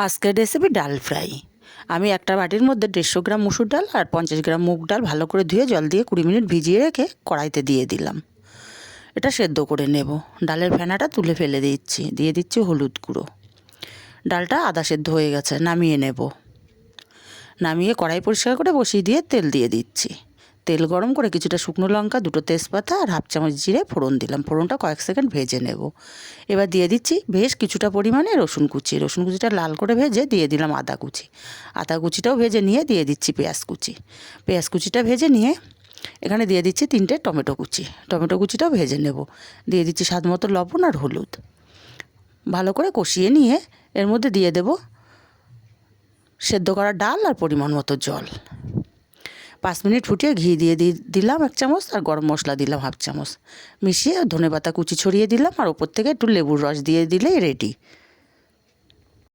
আজকের রেসিপি ডাল ফ্রাই। আমি একটা বাটির মধ্যে 150 গ্রাম মুসুর ডাল আর 50 গ্রাম মুগ ডাল ভালো করে ধুয়ে জল দিয়ে 20 মিনিট ভিজিয়ে রেখে কড়াইতে দিয়ে দিলাম। এটা সেদ্ধ করে নেব। ডালের ফেনাটা তুলে ফেলে দিচ্ছি, দিয়ে দিচ্ছি হলুদ গুঁড়ো। ডালটা আধা সেদ্ধ হয়ে গেছে, নামিয়ে নেব। নামিয়ে কড়াই পরিষ্কার করে বসিয়ে দিয়ে তেল দিয়ে দিচ্ছি। তেল গরম করে কিছুটা শুকনো লঙ্কা, 2টো তেজপাতা আর হাফ চামচ জিরে ফোড়ন দিলাম। ফোড়নটা কয়েক সেকেন্ড ভেজে নেব। এবার দিয়ে দিচ্ছি বেশ কিছুটা পরিমাণে রসুন কুচি। রসুন কুচিটা লাল করে ভেজে দিয়ে দিলাম আদা কুচি। আদা কুচিটাও ভেজে নিয়ে দিয়ে দিচ্ছি পেঁয়াজ কুচি। পেঁয়াজ কুচিটা ভেজে নিয়ে এখানে দিয়ে দিচ্ছি 3টে টমেটো কুচি। টমেটো কুচিটাও ভেজে নেব। দিয়ে দিচ্ছি স্বাদ মতো লবণ আর হলুদ। ভালো করে কষিয়ে নিয়ে এর মধ্যে দিয়ে দেব সেদ্ধ করা ডাল আর পরিমাণ মতো জল। 5 মিনিট ফুটিয়ে ঘি দিয়ে দিলাম 1 চামচ আর গরম মশলা দিলাম হাফ চামচ। মিশিয়ে ধনেপাতা কুচি ছড়িয়ে দিলাম আর ওপর থেকে একটু লেবুর রস দিয়ে দিলেই রেডি।